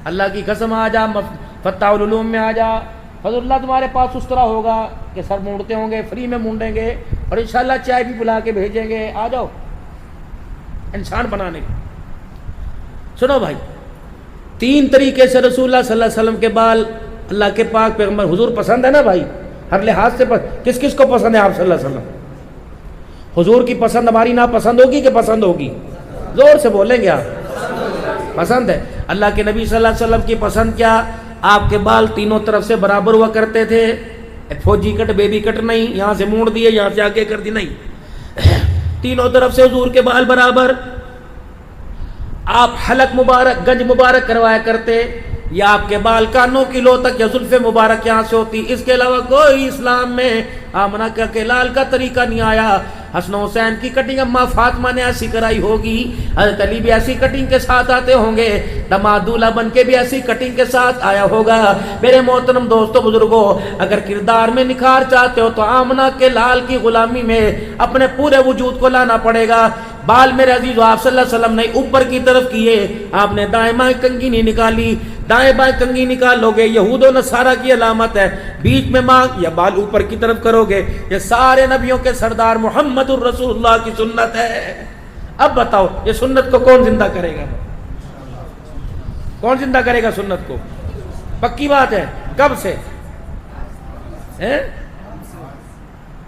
اللہ کی قسم آ جا فتح العلوم میں آ جا فضل اللہ تمہارے پاس اس طرح ہوگا کہ سر مونڈتے ہوں گے فری میں مونڈیں گے اور انشاءاللہ چائے بھی بلا کے بھیجیں گے آ جاؤ انسان بنانے کے سنو بھائی 3 طریقے سے رسول اللہ صلی اللہ علیہ وسلم کے بال اللہ کے پاک پیغمبر حضور پسند ہے نا بھائی ہر لحاظ سے کس کس کو پسند ہے آپ صلی اللہ علیہ وسلم حضور کی پسند ہماری ناپسند ہوگی کہ پسند ہوگی زور سے بولیں گے آپ پسند ہے اللہ کے نبی صلی اللہ علیہ وسلم کی پسند کیا آپ کے بال تینوں طرف سے برابر ہوا کرتے تھے فوجی کٹ بیبی کٹ نہیں یہاں سے موڑ دیے یہاں سے آگے کر دی نہیں تینوں طرف سے حضور کے بال برابر آپ حلق مبارک گنج مبارک کروایا کرتے یا آپ کے بال کانوں کی لو تک یا زلف مبارک یہاں سے ہوتی اس کے علاوہ کوئی اسلام میں آمنہ کے لال کا طریقہ نہیں آیا حسن حسین کی کٹنگ اماں فاطمہ نے ایسی کرائی ہوگی حضرت علی بھی ایسی کٹنگ کے ساتھ آتے ہوں گے داماد دولہا بن کے بھی ایسی کٹنگ کے ساتھ آیا ہوگا میرے محترم دوستو بزرگوں اگر کردار میں نکھار چاہتے ہو تو آمنہ کے لال کی غلامی میں اپنے پورے وجود کو لانا پڑے گا بال میرے عزیز آپ صلی اللہ علیہ وسلم نے اوپر کی طرف کیے آپ نے دائیں بائیں کنگھی نہیں نکالی دائیں بائیں کنگھی نکال لو گے یہود و نصارہ کی علامت ہے بیچ میں مانگ یا بال اوپر کی طرف کرو گے یہ سارے نبیوں کے سردار محمد الرسول اللہ کی سنت ہے اب بتاؤ یہ سنت کو کون زندہ کرے گا کون زندہ کرے گا سنت کو پکی بات ہے کب سے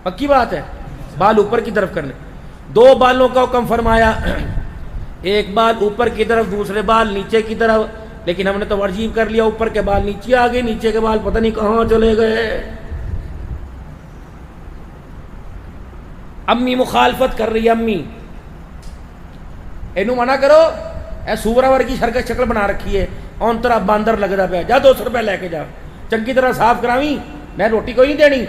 پکی بات ہے بال اوپر کی طرف کرنے 2 بالوں کا حکم فرمایا ایک بال اوپر کی طرف دوسرے بال نیچے کی طرف لیکن ہم نے تو ورجیب کر لیا اوپر کے بال نیچے آ گئے نیچے کے بال پتہ نہیں کہاں چلے گئے امی مخالفت کر رہی ہے امی اینو منع کرو اے سورا ورگی شکل بنا رکھی ہے اون طرح باندر لگتا پیا جا 200 روپے لے کے جا چنگی طرح صاف کراویں میں روٹی کوئی نہیں دینی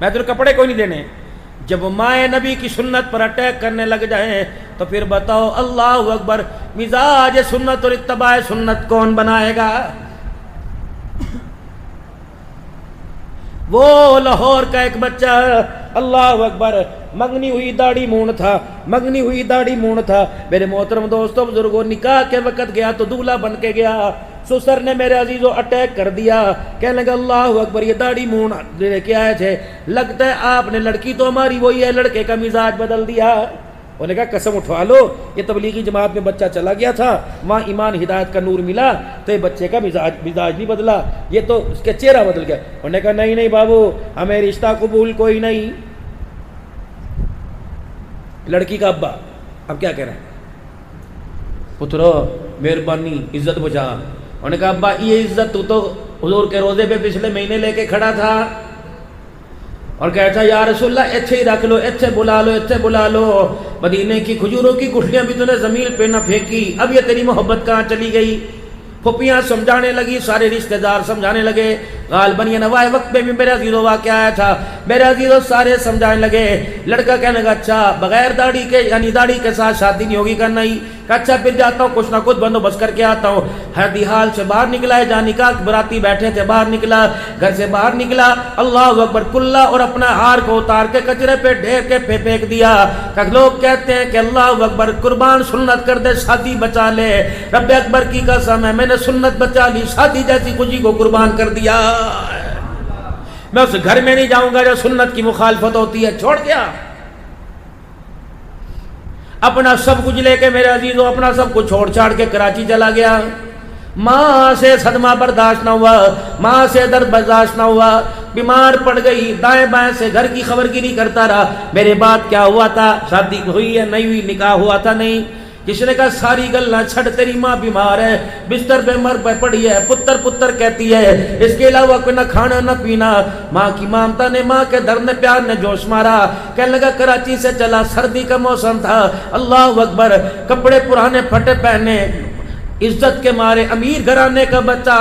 میں تیرے کپڑے کوئی نہیں دینے جب مائے نبی کی سنت پر اٹیک کرنے لگ جائیں تو پھر بتاؤ اللہ اکبر مزاج سنت اور اتباع سنت کون بنائے گا وہ لاہور کا ایک بچہ اللہ اکبر منگنی ہوئی داڑھی مونڈ تھا منگنی ہوئی داڑھی مونڈ تھا میرے محترم دوستو بزرگوں نکاح کے وقت گیا تو دولہا بن کے گیا سسر نے میرے عزیزوں اٹیک کر دیا کہنے لگا اللہ اکبر یہ داڑھی مونڈ لے کے آئے تھے لگتا ہے آپ نے لڑکی تو ہماری وہی ہے لڑکے کا مزاج بدل دیا انہوں نے کہا قسم اٹھوا لو یہ تبلیغی جماعت میں بچہ چلا گیا تھا وہاں ایمان ہدایت کا نور ملا تو یہ بچے کا مزاج نہیں بدلا یہ تو اس کے چہرہ بدل گیا انہوں نے کہا نہیں بابو ہمیں رشتہ قبول کوئی نہیں لڑکی کا ابا اب کیا کہہ رہا ہے پترو مہربانی عزت بچا انہوں نے کہا ابا یہ عزت تو حضور کے روزے پہ پچھلے مہینے لے کے کھڑا تھا اور کہتا یا رسول اللہ ایتھے ہی رکھ لو ایتھے بلا لو مدینے کی کھجوروں کی گٹھلیاں بھی تو نے زمین پہ نہ پھینکی اب یہ تیری محبت کہاں چلی گئی پھپیاں سمجھانے لگی سارے رشتہ دار سمجھانے لگے غالباً یہ نوائے وقت میں بھی میرے عزیزوں واقعہ آیا تھا میرے عزیزوں سارے سمجھانے لگے لڑکا کہنے لگا اچھا بغیر داڑھی کے یعنی داڑھی کے ساتھ شادی نہیں ہوگی کرنا ہی اچھا پھر جاتا ہوں کچھ نہ کچھ بندوبست کر کے آتا ہوں ہردی حال سے باہر نکلا ہے جہاں نکاح براتی بیٹھے تھے باہر نکلا گھر سے باہر نکلا اللہ اکبر کلا اور اپنا ہار کو اتار کے کچرے پہ ڈھیر کے پھینک دیا لوگ کہتے ہیں کہ اللہ اکبر قربان سنت کر دے شادی بچا لے رب اکبر کی قسم ہے میں نے سنت بچا لی شادی جیسی خوشی کو قربان کر دیا میں اس گھر میں نہیں جاؤں گا جو سنت کی مخالفت ہوتی ہے چھوڑ گیا اپنا سب کچھ لے کے میرے عزیزوں اپنا سب کچھ چھوڑ چھاڑ کے کراچی چلا گیا ماں سے صدمہ برداشت نہ ہوا ماں سے درد برداشت نہ ہوا بیمار پڑ گئی دائیں بائیں سے گھر کی خبر گیری کرتا رہا میرے بعد کیا ہوا تھا شادی ہوئی ہے نہیں ہوئی نکاح ہوا تھا نہیں کسی نے کہا ساری گلنا چھڑ تیری ماں بیمار ہے بستر پہ مر پہ پڑی ہے پتر کہتی ہے اس کے علاوہ کوئی نہ کھانا نہ پینا ماں کی مامتا نے ماں کے درد نے پیار نے جوش مارا کہنے لگا کراچی سے چلا سردی کا موسم تھا اللہ اکبر کپڑے پرانے پھٹے پہنے عزت کے مارے امیر گھرانے کا بچہ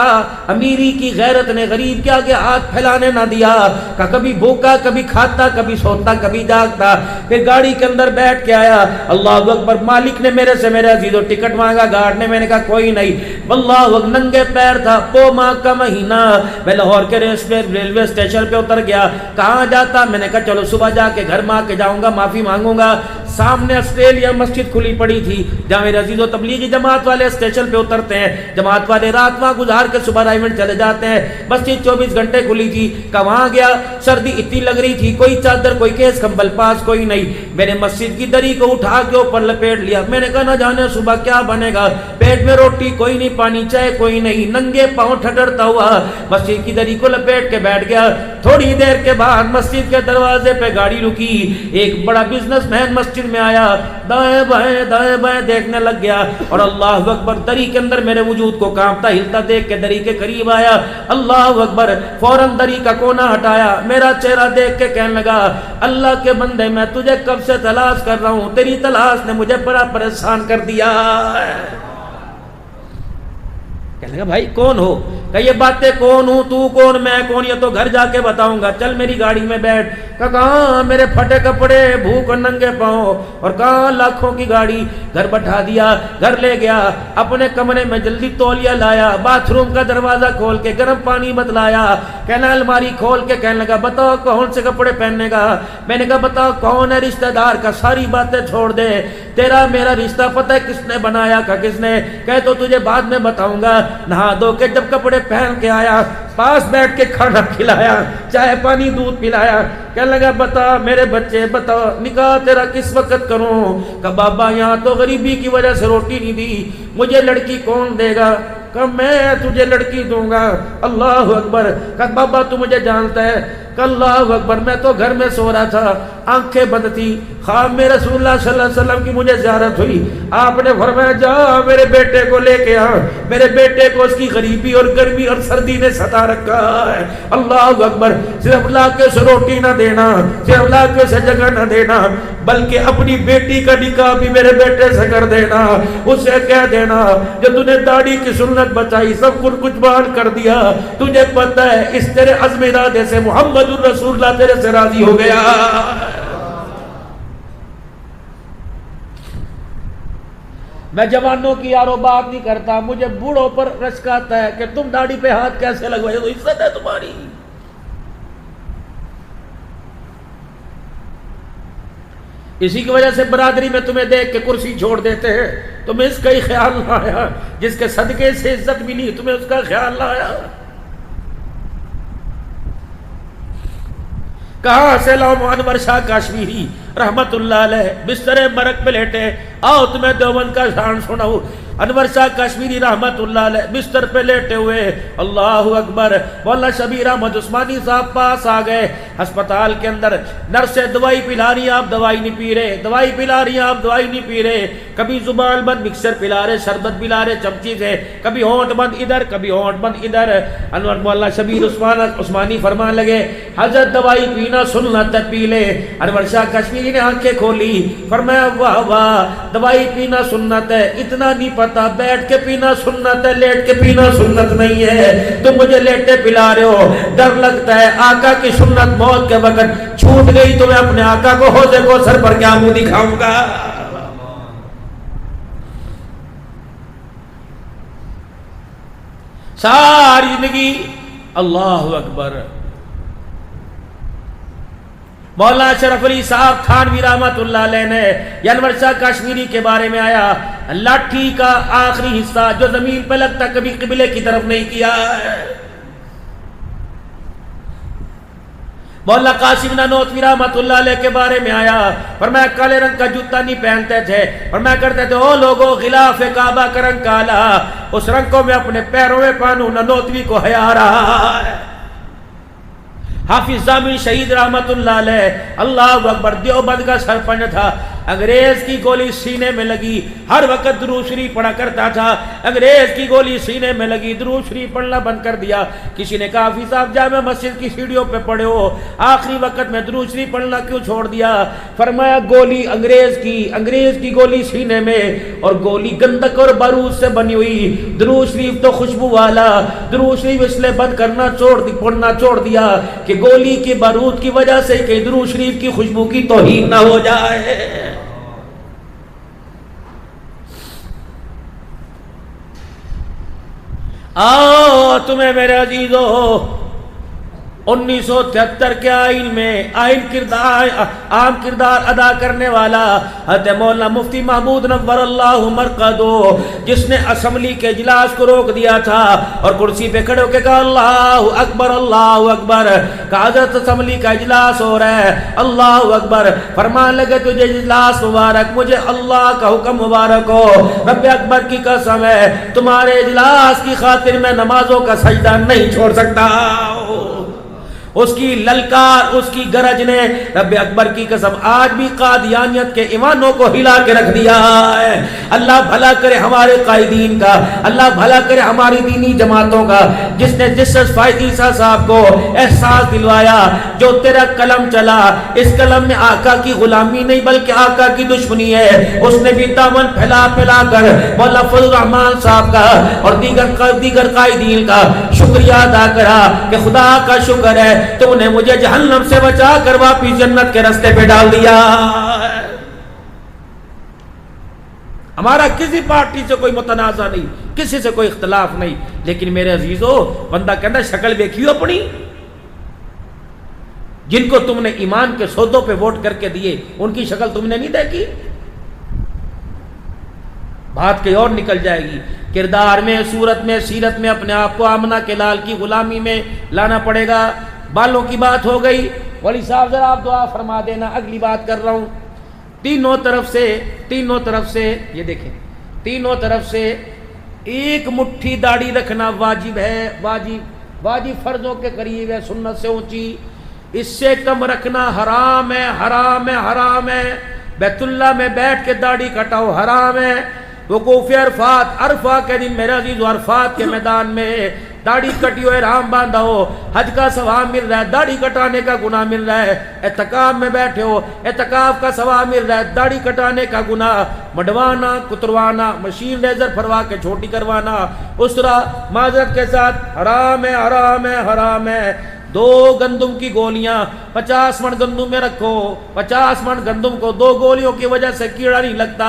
امیری کی غیرت نے غریب کے آگے ہاتھ پھیلانے نہ دیا کہ کبھی بھوکا کبھی کھاتا کبھی سوتا کبھی جاگتا. پھر گاڑی کے اندر بیٹھ کے آیا, اللہ اکبر, مالک نے میرے سے میرے عزیزو ٹکٹ مانگا, گارڈ نے, میں نے کہا کوئی نہیں, اللہ اکبر, ننگے پیر تھا, پو ماہ کا مہینہ, میں لاہور کے ریلوے اسٹیشن پہ اتر گیا. کہاں جاتا؟ میں نے کہا چلو صبح جا کے گھر میں آ کے جاؤں گا, معافی مانگوں گا. سامنے آسٹریلیا مسجد کھلی پڑی تھی جہاں میرے عزیزو تبلیغی جماعت والے اسٹیشن پہ اترتے ہیں, جماعت والے رات وہاں گزار کے صبح رائمنڈ چلے جاتے ہیں. مسجد 24 گھنٹے کھلی تھی. کہاں گیا, سردی اتنی لگ رہی تھی, کوئی چادر کوئی کیس کمبل پاس کوئی نہیں. میں نے مسجد کی دری کو اٹھا کے اوپر لپیٹ لیا. میں نے کہا نہ جانے صبح کیا بنے گا, پیٹ میں روٹی کوئی نہیں, پانی چائے کوئی نہیں, ننگے پاؤں ٹھٹرتا ہوا مسجد کی دری کو لپیٹ کے بیٹھ گیا. تھوڑی دیر کے بعد مسجد کے دروازے پہ گاڑی رکی, ایک بڑا بزنس مین مسجد میں آیا, دائیں بائیں دیکھنے لگ گیا, اور اللہ اکبر, دری کے اندر میرے وجود کو کانپتا ہلتا دیکھ کے دری کے قریب آیا. اللہ اکبر, فوراً دری کا کونا ہٹایا, میرا چہرہ دیکھ کے کہنے لگا, اللہ کے بندے میں تجھے کب سے تلاش کر رہا ہوں, تیری تلاش نے مجھے بڑا پریشان کر دیا. کہنے لگا بھائی کون ہو؟ کہ یہ باتیں کون ہوں, تو کون, میں کون, یہ تو گھر جا کے بتاؤں گا, چل میری گاڑی میں بیٹھ. کہاں میرے پھٹے کپڑے, بھوک اور ننگے پاؤں, اور کہاں لاکھوں کی گاڑی. گھر بٹھا دیا, گھر لے گیا, اپنے کمرے میں جلدی تولیہ لایا, باتھ روم کا دروازہ کھول کے گرم پانی بتلایا. کہنا الماری کھول کے کہنے لگا بتاؤ کون سے کپڑے پہننے گا. میں نے کہا بتاؤ کون ہے رشتہ دار کا, ساری باتیں چھوڑ دے, تیرا میرا رشتہ پتہ ہے کس نے بنایا کا کس نے, کہ تو تجھے بعد میں بتاؤں گا. نہا دھو کے جب کپڑے پہن کے آیا, پاس بیٹھ کے کھانا کھلایا, چائے پانی دودھ پلایا. کہنے لگا بتا میرے بچے, بتا نکاح تیرا کس وقت کروں. کہ بابا یہاں تو غریبی کی وجہ سے روٹی نہیں دی, مجھے لڑکی کون دے گا؟ کہ میں تجھے لڑکی دوں گا. اللہ اکبر. کہ بابا تو مجھے جانتا ہے. کہ اللہ اکبر, میں تو گھر میں سو رہا تھا, آنکھیں بند تھی, خواب میں رسول اللہ صلی اللہ علیہ وسلم کی مجھے زیارت ہوئی. آپ نے فرمایا جا میرے بیٹے کو لے کے آ, میرے بیٹے کو اس کی غریبی اور گرمی اور سردی نے ستا رکھا ہے. اللہ اکبر. صرف لا کے اسے روٹی نہ دینا, صرف لا کے اسے جگہ نہ دینا, بلکہ اپنی بیٹی کا نکاح بھی میرے بیٹے سے کر دینا. اسے کہہ دینا جو تو نے داڑھی کی سنت بچائی, سب کچھ بحال کر دیا, تجھے پتہ ہے اس تیرے عزم ارادے سے محمد الرسول اللہ تیرے سے راضی ہو گیا. میں جوانوں کی یارو بات نہیں کرتا, مجھے بوڑھوں پر رشک آتا ہے کہ تم داڑھی پہ ہاتھ کیسے لگوائے, تو عزت ہے تمہاری. اسی کی وجہ سے برادری میں تمہیں دیکھ کے کرسی چھوڑ دیتے ہیں, تمہیں اس کا ہی خیال نہ آیا, جس کے صدقے سے عزت ملی تمہیں اس کا خیال نہ آیا. کہاں سے لاؤں انور شاہ کاشمیری رحمت اللہ علیہ بستر مرگ پہ لیٹے, آؤ تمہیں دیوبند کا شان سناؤ. انور شاہ کشمیری رحمت اللہ علیہ بستر پہ لیٹے ہوئے, اللہ اکبر, مولانا شبیر احمد عثمانی صاحب پاس آ گئے. ہسپتال کے اندر نرسیں دوائی پلا رہی ہیں, آپ دوائی نہیں پی رہے, دوائی پلا رہی ہیں, آپ دوائی نہیں پی رہے. کبھی زبان بند مکسر پلا رہے, شربت پلا رہے چمچی سے, کبھی ہونٹ بند ادھر کبھی ہونٹ بند ادھر. انور مولانا شبیر عثمانی فرمان لگے حضرت دوائی پینا سنت ہے, پی لے. انور شاہ کشمیری نے آنکھیں کھولی, فرمایا واہ واہ, دوائی پینا سنت ہے, اتنا نہیں پتا بیٹھ کے پینا سنت ہے, لیٹ کے پینا سنت نہیں ہے. تم مجھے لیٹے پلا رہے ہو, ڈر لگتا ہے آقا کی سنت موت کے وقت چھوٹ گئی تو میں اپنے آقا کو حوض کوثر پر کیا منہ دکھاؤں گا. ساری زندگی اللہ اکبر. مولانا شرف علی صاحب تھانوی رحمت اللہ علیہ نے انور شاہ کشمیری کے بارے میں آیا, لاٹھی کا آخری حصہ جو زمین پہ لگتا کبھی قبلے کی طرف نہیں کیا. مولانا قاسم نانوتوی رحمت اللہ علیہ کے بارے میں آیا, فرمایا کالے رنگ کا جوتا نہیں پہنتے تھے, فرمایا کرتے تھے او لوگوں غلاف کعبہ کا رنگ کالا, اس رنگ کو میں اپنے پیروں میں پہنوں, نانوتوی کو حیا رہا ہے. حافظ ضامن شہید رحمت اللہ علیہ, اللہ اکبر, دیوبند کا سرپنچ تھا, انگریز کی گولی سینے میں لگی، ہر وقت درود شریف پڑھا کرتا تھا، انگریز کی گولی سینے میں لگی، درود شریف پڑھنا بند کر دیا۔ کسی نے کہا حافظ صاحب جامع مسجد کی سیڑھیوں پہ پڑھے ہو، آخری وقت میں درود شریف پڑھنا کیوں چھوڑ دیا؟ فرمایا گولی انگریز کی گولی سینے میں، اور گولی گندک اور بارود سے بنی ہوئی، درود شریف تو خوشبو والا، درود شریف اس لیے بند کرنا پڑھنا چھوڑ دیا کہ گولی کی بارود کی وجہ سے کہ درود شریف کی خوشبو کی توہین نہ ہو جائے۔ آؤ تمہیں میرے عزیزو 1973 کے آئین میں عام کردار ادا کرنے والا حضرت مولانا مفتی محمود نور اللہ مرقدو، جس نے اسمبلی کے اجلاس کو روک دیا تھا اور کرسی پہ کھڑے ہو کے کہا اللہ اکبر اللہ اکبر، کہا حضرت اسمبلی کا اجلاس ہو رہا ہے اللہ اکبر، فرمان لگے تجھے اجلاس مبارک، مجھے اللہ کا حکم مبارک ہو، رب اکبر کی قسم ہے تمہارے اجلاس کی خاطر میں نمازوں کا سجدہ نہیں چھوڑ سکتا۔ اس کی للکار، اس کی گرج نے رب اکبر کی قسم آج بھی قادیانیت کے ایمانوں کو ہلا کے رکھ دیا ہے۔ اللہ بھلا کرے ہمارے قائدین کا، اللہ بھلا کرے ہماری دینی جماعتوں کا، جس نے جسٹس فائز عیسیٰ صاحب کو احساس دلوایا جو تیرا قلم چلا، اس قلم میں آقا کی غلامی نہیں بلکہ آقا کی دشمنی ہے، اس نے بھی دامن پھیلا پھیلا کر مولا فضل الرحمان صاحب کا اور دیگر قائدین کا شکریہ ادا کرا کہ خدا کا شکر ہے تو نے مجھے جہنم سے بچا کر واپس جنت کے راستے پہ ڈال دیا۔ ہمارا کسی پارٹی سے کوئی متنازع نہیں، کسی سے کوئی اختلاف نہیں، لیکن میرے عزیزو بندہ کہنا شکل دیکھیو اپنی، جن کو تم نے ایمان کے سودوں پہ ووٹ کر کے دیے ان کی شکل تم نے نہیں دیکھی، بات کہیں اور نکل جائے گی۔ کردار میں، صورت میں، سیرت میں اپنے آپ کو آمنہ کے لال کی غلامی میں لانا پڑے گا۔ بالوں کی بات ہو گئی، ولی صاحب ذرا آپ دعا فرما دینا، اگلی بات کر رہا ہوں۔ تینوں طرف سے یہ دیکھیں، تینوں طرف سے ایک مٹھی داڑھی رکھنا واجب ہے، واجب فرضوں کے قریب ہے، سنت سے اونچی، اس سے کم رکھنا حرام ہے، حرام ہے، حرام ہے۔ بیت اللہ میں بیٹھ کے داڑھی کٹاؤ حرام ہے۔ وقوف عرفہ کے دن میرے عزیز عرفات کے میدان میں داڑھی کٹی ہو، احرام باندھا ہو، حج کا ثواب مل رہا ہے، داڑھی کٹانے کا گناہ مل رہا ہے۔ اعتکاف میں بیٹھے ہو، اعتکاف کا ثواب مل رہا ہے، داڑھی کٹانے کا گناہ، مڈوانا، کتروانا، مشین لیزر پھروا کے چھوٹی کروانا، اسرا معذرت کے ساتھ حرام ہے، حرام ہے، حرام ہے۔ 2 گندم کی گولیاں 50 من گندم میں رکھو، 50 من گندم کو 2 گولیوں کی وجہ سے کیڑا نہیں لگتا۔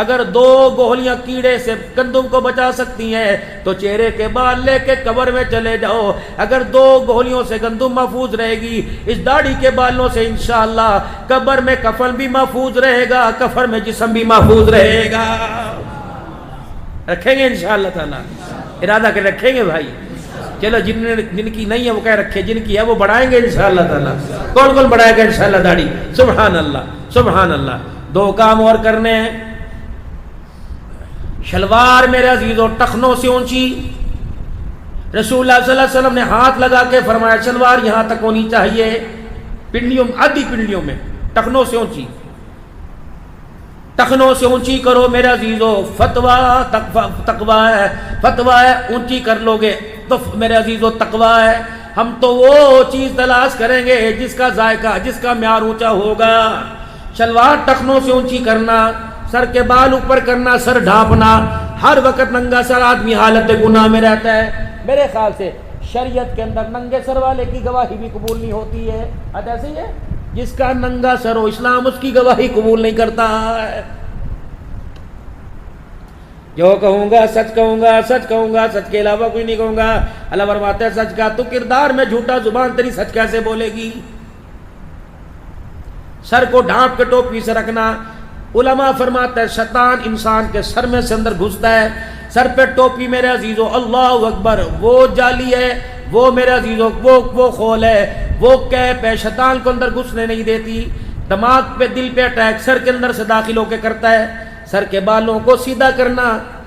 اگر 2 گولیاں کیڑے سے گندم کو بچا سکتی ہیں تو چہرے کے بال لے کے قبر میں چلے جاؤ، اگر 2 گولیوں سے گندم محفوظ رہے گی، اس داڑھی کے بالوں سے انشاءاللہ قبر میں کفن بھی محفوظ رہے گا، کفن میں جسم بھی محفوظ رہے گا۔ رکھیں گے انشاءاللہ تعالی، ارادہ کر رکھیں گے بھائی۔ چلو جن کی نہیں ہے وہ کہہ رکھے، جن کی ہے وہ بڑھائیں گے انشاءاللہ تعالی۔ کون کون بڑھائے گا انشاءاللہ داڑھی؟ سبحان اللہ، سبحان اللہ۔ 2 کام اور کرنے ہیں۔ شلوار میرے عزیزوں ٹخنوں سے اونچی، رسول اللہ صلی اللہ علیہ وسلم نے ہاتھ لگا کے فرمایا شلوار یہاں تک ہونی چاہیے، پنڈلیوں آدھی پنڈلیوں میں، ٹخنوں سے اونچی، ٹخنوں سے اونچی کرو میرے عزیزوں۔ تقوی ہے، فتویٰ ہے، اونچی کر لو گے تو میرے عزیزوں تقوی ہے۔ ہم تو وہ چیز تلاش کریں گے جس کا ذائقہ، جس کا معیار اونچا ہوگا۔ شلوار ٹخنوں سے اونچی کرنا، سر کے بال اوپر کرنا، سر ڈھانپنا، ہر وقت ننگا سر آدمی حالت گناہ میں رہتا ہے۔ میرے خیال سے شریعت کے اندر ننگے سر والے کی گواہی بھی قبول نہیں ہوتی ہے، ایسے ہی ہے، جس کا ننگا سر ہو اسلام اس کی گواہی قبول نہیں کرتا ہے۔ جو کہوں گا سچ کہوں گا، سچ کہوں گا، سچ کے علاوہ کوئی نہیں کہوں گا۔ اللہ فرماتا ہے سچ کا تو کردار میں جھوٹا، زبان تیری سچ کیسے بولے گی؟ سر کو ڈھانپ کے ٹوپی سے رکھنا۔ علماء فرماتا ہے شیطان انسان کے سر میں سے اندر گھستا ہے، سر پہ ٹوپی میرے عزیزو اللہ اکبر، وہ جالی ہے، وہ میرے عزیزو وہ خول ہے، وہ کیپ ہے، شیطان کو اندر گھسنے نہیں دیتی۔ دماغ پہ، دل پہ اٹیک سر کے اندر سے داخل ہو کے کرتا ہے۔ سر کے بالوں کو سیدھا کرنا،